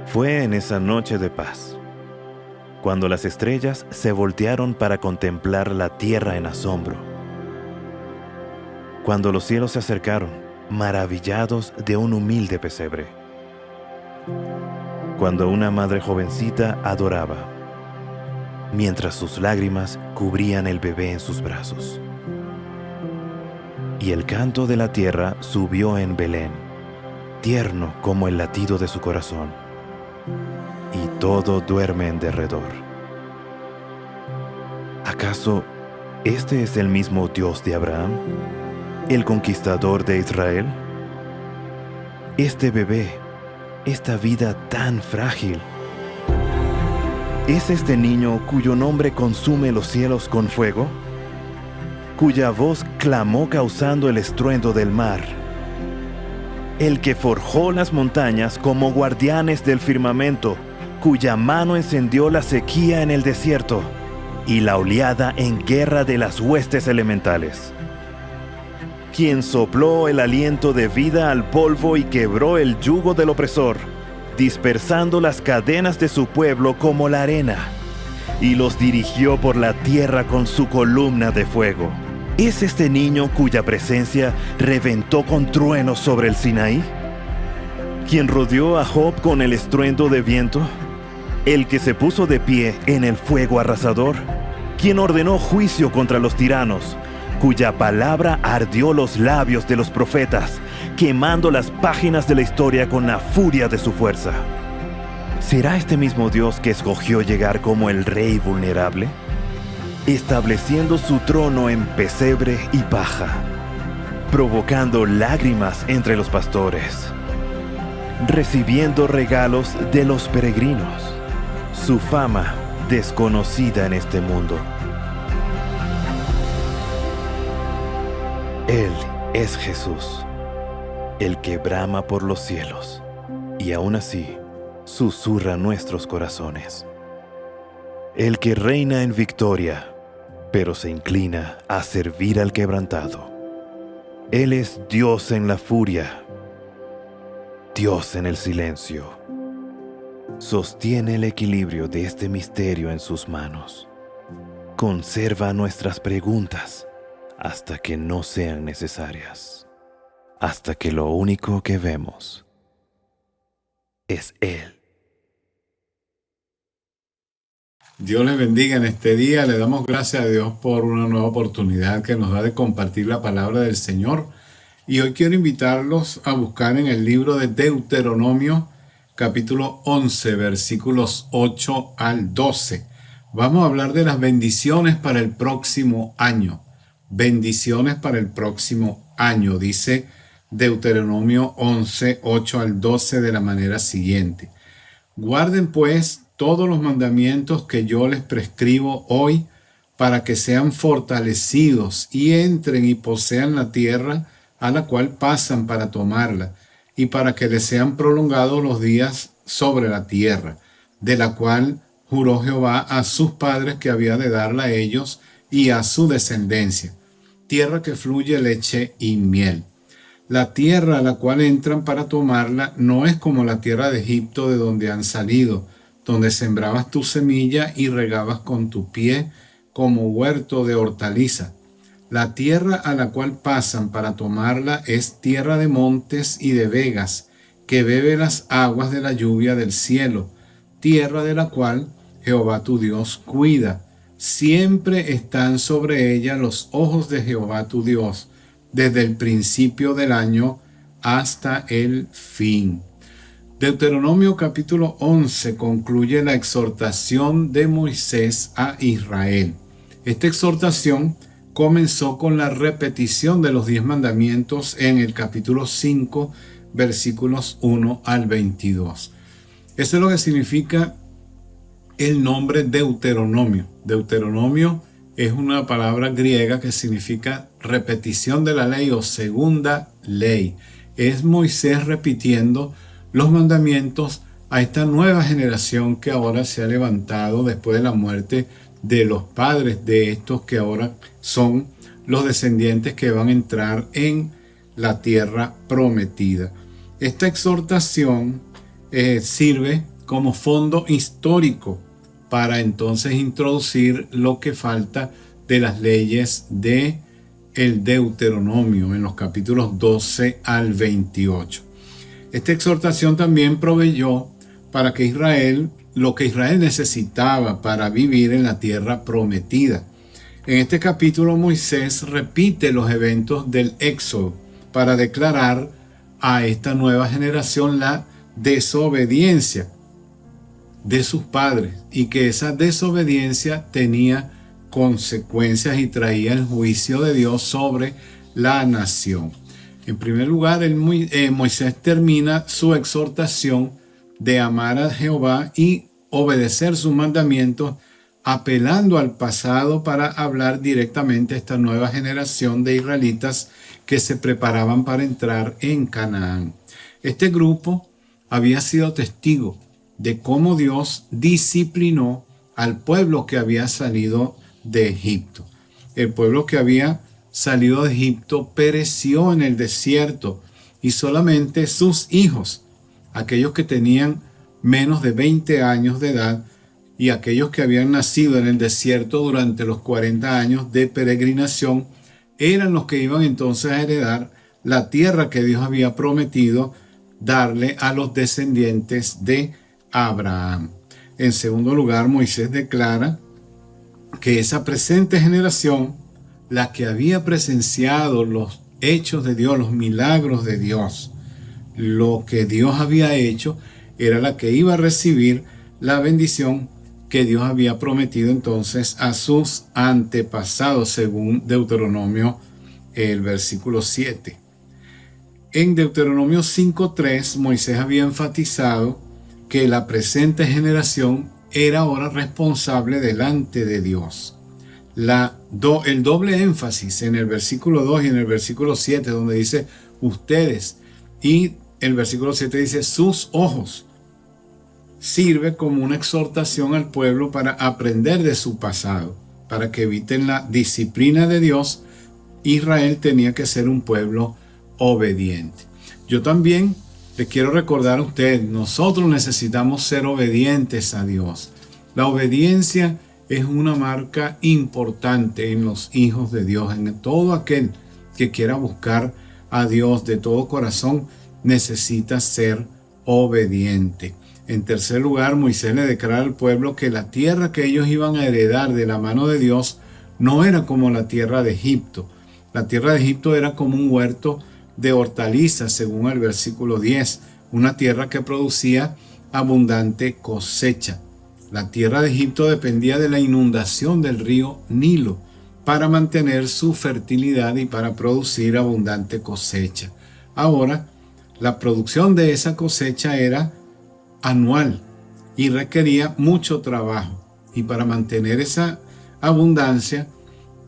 Fue en esa noche de paz, cuando las estrellas se voltearon para contemplar la tierra en asombro, cuando los cielos se acercaron, maravillados de un humilde pesebre, cuando una madre jovencita adoraba, mientras sus lágrimas cubrían el bebé en sus brazos. Y el canto de la tierra subió en Belén, tierno como el latido de su corazón, y todo duerme en derredor. ¿Acaso este es el mismo Dios de Abraham, el conquistador de Israel? Este bebé, esta vida tan frágil, ¿es este niño cuyo nombre consume los cielos con fuego? Cuya voz clamó causando el estruendo del mar. El que forjó las montañas como guardianes del firmamento, cuya mano encendió la sequía en el desierto y la oleada en guerra de las huestes elementales. Quien sopló el aliento de vida al polvo y quebró el yugo del opresor, dispersando las cadenas de su pueblo como la arena, y los dirigió por la tierra con su columna de fuego. ¿Es este niño cuya presencia reventó con truenos sobre el Sinaí? ¿Quien rodeó a Job con el estruendo de viento? ¿El que se puso de pie en el fuego arrasador? ¿Quien ordenó juicio contra los tiranos? Cuya palabra ardió los labios de los profetas, quemando las páginas de la historia con la furia de su fuerza. ¿Será este mismo Dios que escogió llegar como el rey vulnerable, estableciendo su trono en pesebre y paja, provocando lágrimas entre los pastores, recibiendo regalos de los peregrinos, su fama desconocida en este mundo? Él es Jesús, el que brama por los cielos, y aún así susurra nuestros corazones. El que reina en victoria, pero se inclina a servir al quebrantado. Él es Dios en la furia, Dios en el silencio. Sostiene el equilibrio de este misterio en sus manos. Conserva nuestras preguntas hasta que no sean necesarias, hasta que lo único que vemos es Él. Dios les bendiga en este día. Le damos gracias a Dios por una nueva oportunidad que nos da de compartir la palabra del Señor. Y hoy quiero invitarlos a buscar en el libro de Deuteronomio, capítulo 11, versículos 8 al 12. Vamos a hablar de las bendiciones para el próximo año. Bendiciones para el próximo año, dice Deuteronomio 11, 8 al 12 de la manera siguiente. Guarden pues todos los mandamientos que yo les prescribo hoy para que sean fortalecidos y entren y posean la tierra a la cual pasan para tomarla, y para que les sean prolongados los días sobre la tierra, de la cual juró Jehová a sus padres que había de darla a ellos y a su descendencia, tierra que fluye leche y miel. La tierra a la cual entran para tomarla no es como la tierra de Egipto de donde han salido, donde sembrabas tu semilla y regabas con tu pie como huerto de hortaliza. La tierra a la cual pasan para tomarla es tierra de montes y de vegas, que bebe las aguas de la lluvia del cielo, tierra de la cual Jehová tu Dios cuida. Siempre están sobre ella los ojos de Jehová tu Dios, desde el principio del año hasta el fin. Deuteronomio capítulo 11 concluye la exhortación de Moisés a Israel. Esta exhortación comenzó con la repetición de los 10 mandamientos en el capítulo 5, versículos 1 al 22. Eso es lo que significa el nombre Deuteronomio. Deuteronomio es una palabra griega que significa repetición de la ley o segunda ley. Es Moisés repitiendo los mandamientos a esta nueva generación que ahora se ha levantado después de la muerte de los padres de estos que ahora son los descendientes que van a entrar en la tierra prometida. Esta exhortación sirve como fondo histórico para entonces introducir lo que falta de las leyes de el Deuteronomio en los capítulos 12 al 28. Esta exhortación también proveyó para que Israel, lo que Israel necesitaba para vivir en la tierra prometida. En este capítulo Moisés repite los eventos del Éxodo para declarar a esta nueva generación la desobediencia de sus padres y que esa desobediencia tenía consecuencias y traía el juicio de Dios sobre la nación. En primer lugar, Moisés termina su exhortación de amar a Jehová y obedecer sus mandamientos, apelando al pasado para hablar directamente a esta nueva generación de israelitas que se preparaban para entrar en Canaán. Este grupo había sido testigo de cómo Dios disciplinó al pueblo que había salido de Egipto. El pueblo que había salido de Egipto pereció en el desierto y solamente sus hijos, aquellos que tenían menos de 20 años de edad y aquellos que habían nacido en el desierto durante los 40 años de peregrinación, eran los que iban entonces a heredar la tierra que Dios había prometido darle a los descendientes de Abraham. En segundo lugar, Moisés declara que esa presente generación, la que había presenciado los hechos de Dios, los milagros de Dios, lo que Dios había hecho, era la que iba a recibir la bendición que Dios había prometido entonces a sus antepasados, según Deuteronomio, el versículo 7. En Deuteronomio 5:3, Moisés había enfatizado que la presente generación era ahora responsable delante de Dios. El doble énfasis en el versículo 2 y en el versículo 7, donde dice ustedes, y el versículo 7 dice sus ojos, sirve como una exhortación al pueblo para aprender de su pasado, para que eviten la disciplina de Dios. Israel tenía que ser un pueblo obediente. Yo también le quiero recordar a usted, nosotros necesitamos ser obedientes a Dios. La obediencia es una marca importante en los hijos de Dios, en todo aquel que quiera buscar a Dios de todo corazón, necesita ser obediente. En tercer lugar, Moisés le declara al pueblo que la tierra que ellos iban a heredar de la mano de Dios no era como la tierra de Egipto. La tierra de Egipto era como un huerto de hortalizas, según el versículo 10, una tierra que producía abundante cosecha. La tierra de Egipto dependía de la inundación del río Nilo para mantener su fertilidad y para producir abundante cosecha. Ahora, la producción de esa cosecha era anual y requería mucho trabajo. Y para mantener esa abundancia,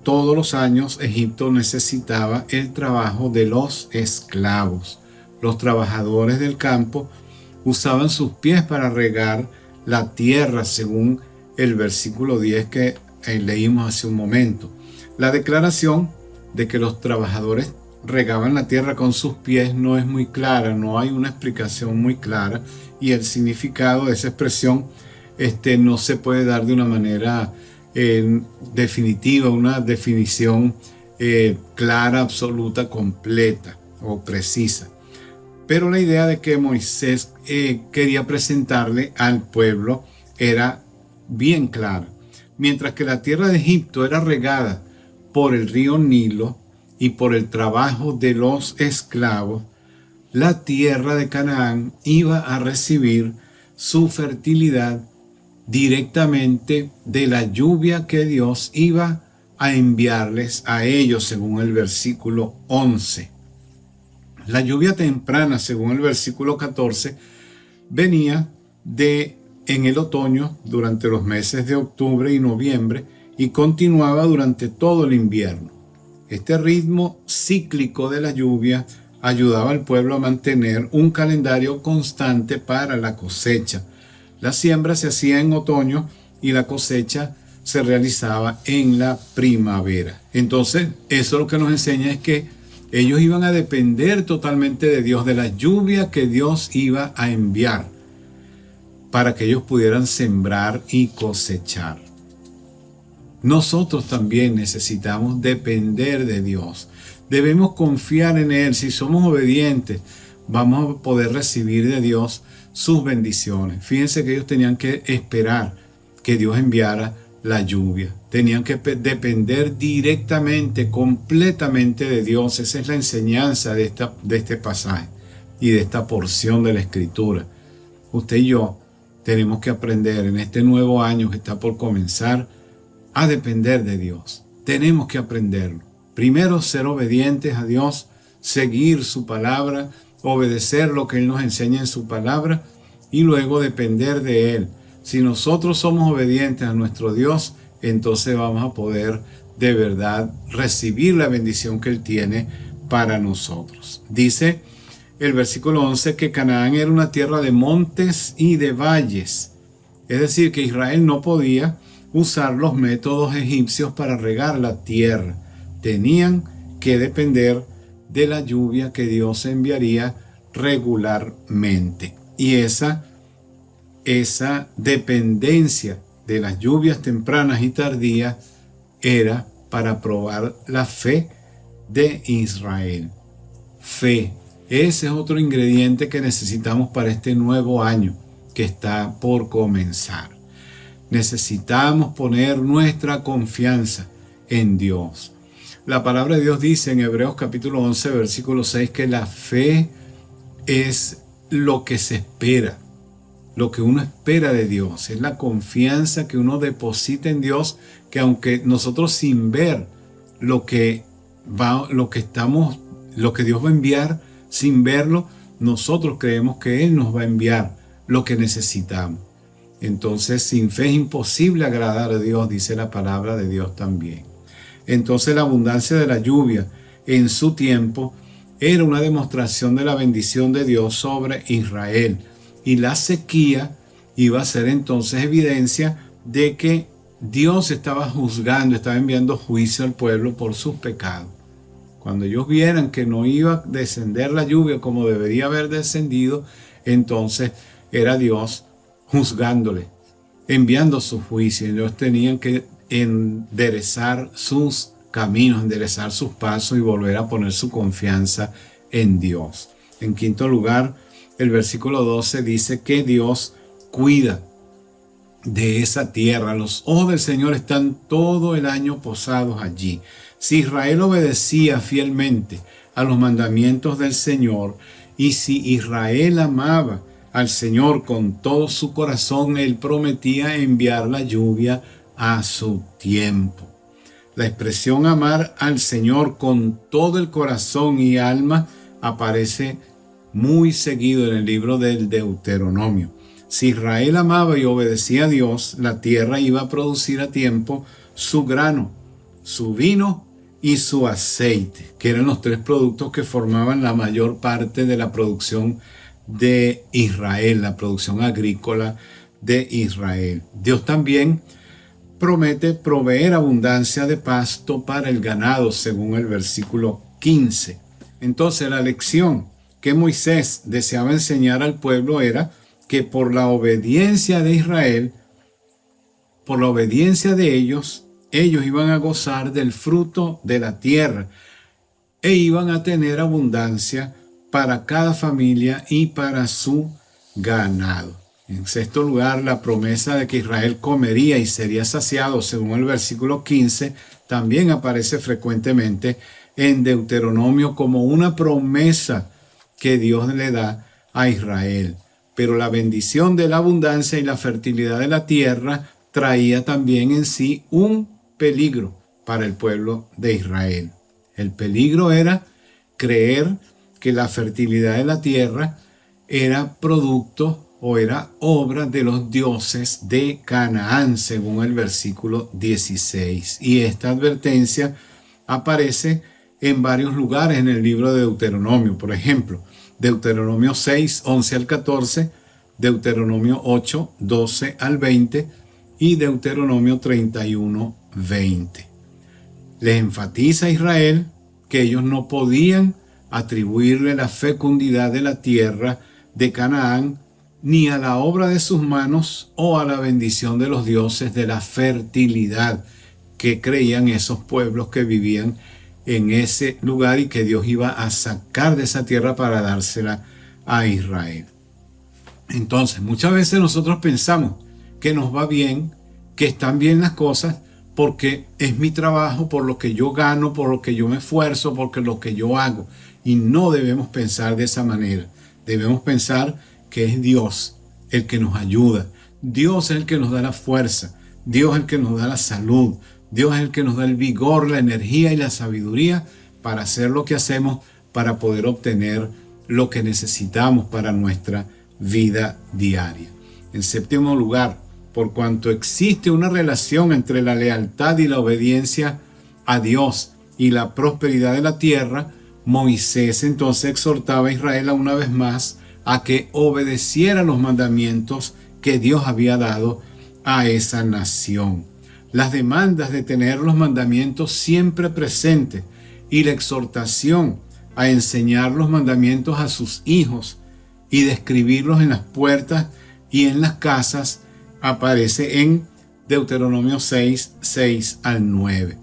todos los años Egipto necesitaba el trabajo de los esclavos. Los trabajadores del campo usaban sus pies para regar la tierra, según el versículo 10 que leímos hace un momento. La declaración de que los trabajadores regaban la tierra con sus pies no es muy clara, no hay una explicación muy clara, y el significado de esa expresión no se puede dar de una manera definitiva, una definición clara, absoluta, completa o precisa. Pero la idea de que Moisés quería presentarle al pueblo era bien clara. Mientras que la tierra de Egipto era regada por el río Nilo y por el trabajo de los esclavos, la tierra de Canaán iba a recibir su fertilidad directamente de la lluvia que Dios iba a enviarles a ellos, según el versículo 11. La lluvia temprana, según el versículo 14, venía en el otoño durante los meses de octubre y noviembre y continuaba durante todo el invierno. Este ritmo cíclico de la lluvia ayudaba al pueblo a mantener un calendario constante para la cosecha. La siembra se hacía en otoño y la cosecha se realizaba en la primavera. Entonces, eso lo que nos enseña es que Ellos iban a depender totalmente de Dios, de la lluvia que Dios iba a enviar para que ellos pudieran sembrar y cosechar. Nosotros también necesitamos depender de Dios. Debemos confiar en Él. Si somos obedientes, vamos a poder recibir de Dios sus bendiciones. Fíjense que ellos tenían que esperar que Dios enviara la lluvia. Tenían que depender directamente, completamente de Dios. Esa es la enseñanza de este pasaje y de esta porción de la Escritura. Usted y yo tenemos que aprender en este nuevo año que está por comenzar a depender de Dios. Tenemos que aprenderlo. Primero, ser obedientes a Dios, seguir su palabra, obedecer lo que Él nos enseña en su palabra y luego depender de Él. Si nosotros somos obedientes a nuestro Dios, entonces vamos a poder de verdad recibir la bendición que Él tiene para nosotros. Dice el versículo 11 que Canaán era una tierra de montes y de valles. Es decir, que Israel no podía usar los métodos egipcios para regar la tierra. Tenían que depender de la lluvia que Dios enviaría regularmente. Y esa dependencia de las lluvias tempranas y tardías era para probar la fe de Israel. Fe. Ese es otro ingrediente que necesitamos para este nuevo año que está por comenzar. Necesitamos poner nuestra confianza en Dios. La palabra de Dios dice en Hebreos capítulo 11, versículo 6, que la fe es lo que se espera, lo que uno espera de Dios. Es la confianza que uno deposita en Dios, que aunque nosotros sin ver lo que Dios va a enviar, sin verlo, nosotros creemos que Él nos va a enviar lo que necesitamos. Entonces, sin fe es imposible agradar a Dios, dice la palabra de Dios también. Entonces, la abundancia de la lluvia en su tiempo era una demostración de la bendición de Dios sobre Israel. Y la sequía iba a ser entonces evidencia de que Dios estaba juzgando, estaba enviando juicio al pueblo por sus pecados. Cuando ellos vieran que no iba a descender la lluvia como debería haber descendido, entonces era Dios juzgándole, enviando su juicio. Ellos tenían que enderezar sus caminos, enderezar sus pasos y volver a poner su confianza en Dios. En quinto lugar, el versículo 12 dice que Dios cuida de esa tierra. Los ojos del Señor están todo el año posados allí. Si Israel obedecía fielmente a los mandamientos del Señor y si Israel amaba al Señor con todo su corazón, Él prometía enviar la lluvia a su tiempo. La expresión amar al Señor con todo el corazón y alma aparece muy seguido en el libro del Deuteronomio. Si Israel amaba y obedecía a Dios, la tierra iba a producir a tiempo su grano, su vino y su aceite, que eran los tres productos que formaban la mayor parte de la producción de Israel, la producción agrícola de Israel. Dios también promete proveer abundancia de pasto para el ganado, según el versículo 15. Entonces, la lección que Moisés deseaba enseñar al pueblo era que por la obediencia de Israel, por la obediencia de ellos iban a gozar del fruto de la tierra e iban a tener abundancia para cada familia y para su ganado. En sexto lugar, la promesa de que Israel comería y sería saciado, según el versículo 15, también aparece frecuentemente en Deuteronomio como una promesa que Dios le da a Israel. Pero la bendición de la abundancia y la fertilidad de la tierra traía también en sí un peligro para el pueblo de Israel. El peligro era creer que la fertilidad de la tierra era producto o era obra de los dioses de Canaán, según el versículo 16. Y esta advertencia aparece en varios lugares en el libro de Deuteronomio. Por ejemplo, Deuteronomio 6, 11 al 14, Deuteronomio 8, 12 al 20 y Deuteronomio 31, 20. Les enfatiza a Israel que ellos no podían atribuirle la fecundidad de la tierra de Canaán ni a la obra de sus manos o a la bendición de los dioses de la fertilidad que creían esos pueblos que vivían en ese lugar y que Dios iba a sacar de esa tierra para dársela a Israel. Entonces, muchas veces nosotros pensamos que nos va bien, que están bien las cosas, porque es mi trabajo, por lo que yo gano, por lo que yo me esfuerzo, porque lo que yo hago. Y no debemos pensar de esa manera. Debemos pensar que es Dios el que nos ayuda. Dios es el que nos da la fuerza. Dios es el que nos da la salud. Dios es el que nos da el vigor, la energía y la sabiduría para hacer lo que hacemos, para poder obtener lo que necesitamos para nuestra vida diaria. En séptimo lugar, por cuanto existe una relación entre la lealtad y la obediencia a Dios y la prosperidad de la tierra, Moisés entonces exhortaba a Israel una vez más a que obedeciera los mandamientos que Dios había dado a esa nación. Las demandas de tener los mandamientos siempre presentes y la exhortación a enseñar los mandamientos a sus hijos y de escribirlos en las puertas y en las casas aparece en Deuteronomio 6 al 9.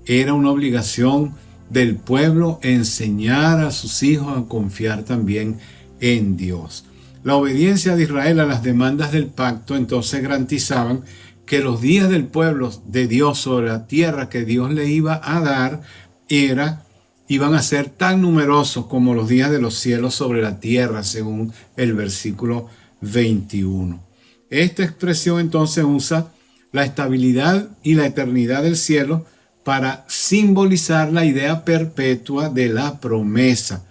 Era una obligación del pueblo enseñar a sus hijos a confiar también en Dios. La obediencia de Israel a las demandas del pacto entonces garantizaban que los días del pueblo de Dios sobre la tierra que Dios le iba a dar iban a ser tan numerosos como los días de los cielos sobre la tierra, según el versículo 21. Esta expresión entonces usa la estabilidad y la eternidad del cielo para simbolizar la idea perpetua de la promesa.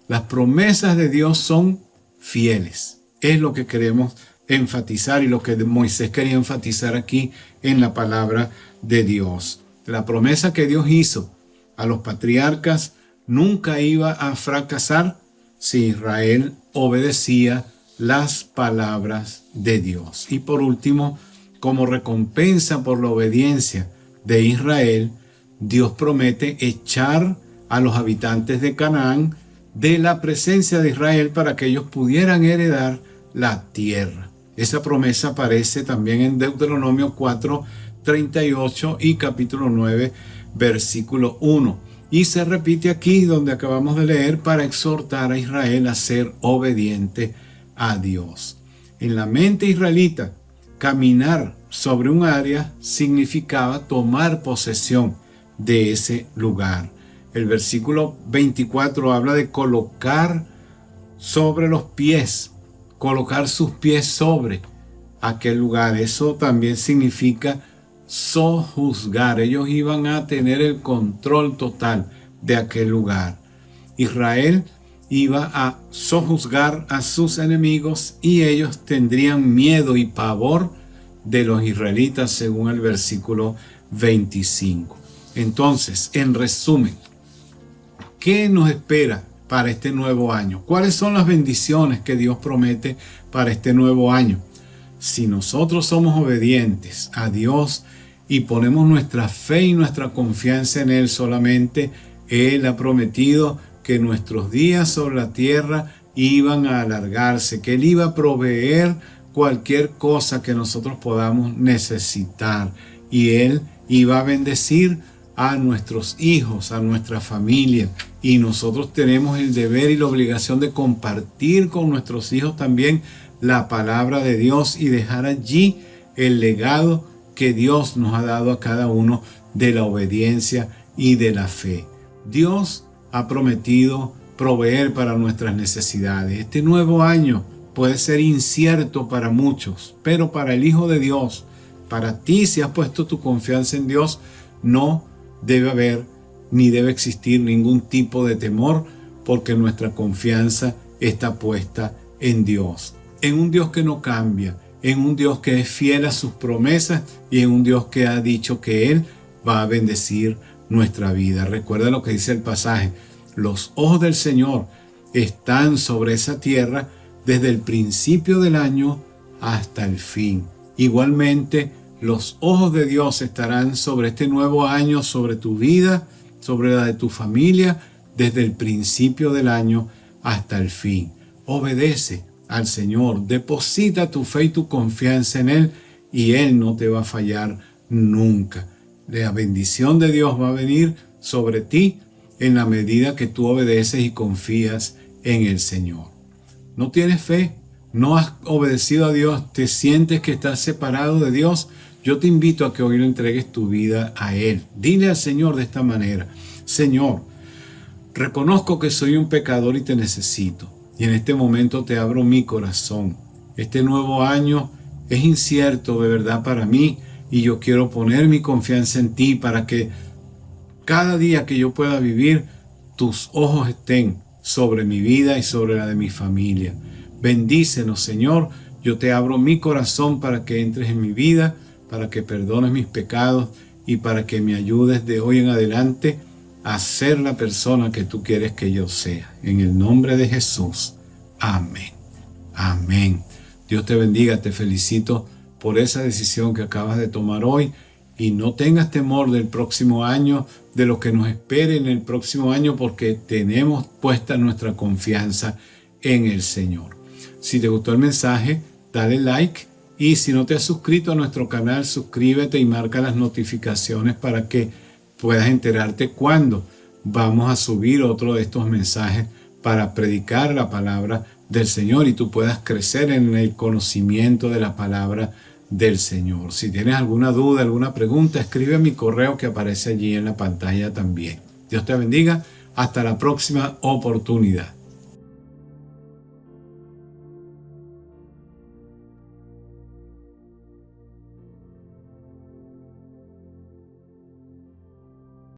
Las promesas de Dios son fieles. Es lo que queremos enfatizar y lo que Moisés quería enfatizar aquí en la palabra de Dios. La promesa que Dios hizo a los patriarcas nunca iba a fracasar si Israel obedecía las palabras de Dios. Y por último, como recompensa por la obediencia de Israel, Dios promete echar a los habitantes de Canaán de la presencia de Israel para que ellos pudieran heredar la tierra. Esa promesa aparece también en Deuteronomio 4:38 y capítulo 9, versículo 1. Y se repite aquí donde acabamos de leer para exhortar a Israel a ser obediente a Dios. En la mente israelita, caminar sobre un área significaba tomar posesión de ese lugar. El versículo 24 habla de colocar sobre los pies, colocar sus pies sobre aquel lugar. Eso también significa sojuzgar. Ellos iban a tener el control total de aquel lugar. Israel iba a sojuzgar a sus enemigos y ellos tendrían miedo y pavor de los israelitas, según el versículo 25. Entonces, en resumen, ¿qué nos espera para este nuevo año? ¿Cuáles son las bendiciones que Dios promete para este nuevo año? Si nosotros somos obedientes a Dios y ponemos nuestra fe y nuestra confianza en Él solamente, Él ha prometido que nuestros días sobre la tierra iban a alargarse, que Él iba a proveer cualquier cosa que nosotros podamos necesitar y Él iba a bendecir a nuestros hijos, a nuestra familia, y nosotros tenemos el deber y la obligación de compartir con nuestros hijos también la palabra de Dios y dejar allí el legado que Dios nos ha dado a cada uno de la obediencia y de la fe. Dios ha prometido proveer para nuestras necesidades. Este nuevo año puede ser incierto para muchos, pero para el Hijo de Dios, para ti, si has puesto tu confianza en Dios, no debe haber ni debe existir ningún tipo de temor, porque nuestra confianza está puesta en Dios, en un Dios que no cambia, en un Dios que es fiel a sus promesas y en un Dios que ha dicho que Él va a bendecir nuestra vida. Recuerda lo que dice el pasaje: los ojos del Señor están sobre esa tierra desde el principio del año hasta el fin. Igualmente, los ojos de Dios estarán sobre este nuevo año, sobre tu vida, sobre la de tu familia, desde el principio del año hasta el fin. Obedece al Señor, deposita tu fe y tu confianza en Él y Él no te va a fallar nunca. La bendición de Dios va a venir sobre ti en la medida que tú obedeces y confías en el Señor. ¿No tienes fe? ¿No has obedecido a Dios? ¿Te sientes que estás separado de Dios? Yo te invito a que hoy le entregues tu vida a Él. Dile al Señor de esta manera: Señor, reconozco que soy un pecador y te necesito. Y en este momento te abro mi corazón. Este nuevo año es incierto de verdad para mí y yo quiero poner mi confianza en ti para que cada día que yo pueda vivir, tus ojos estén sobre mi vida y sobre la de mi familia. Bendícenos, Señor. Yo te abro mi corazón para que entres en mi vida, para que perdones mis pecados y para que me ayudes de hoy en adelante a ser la persona que tú quieres que yo sea. En el nombre de Jesús. Amén. Amén. Dios te bendiga. Te felicito por esa decisión que acabas de tomar hoy y no tengas temor del próximo año, de lo que nos espere en el próximo año, porque tenemos puesta nuestra confianza en el Señor. Si te gustó el mensaje, dale like y si no te has suscrito a nuestro canal, suscríbete y marca las notificaciones para que puedas enterarte cuando vamos a subir otro de estos mensajes para predicar la palabra del Señor y tú puedas crecer en el conocimiento de la palabra del Señor. Si tienes alguna duda, alguna pregunta, escribe a mi correo que aparece allí en la pantalla también. Dios te bendiga. Hasta la próxima oportunidad.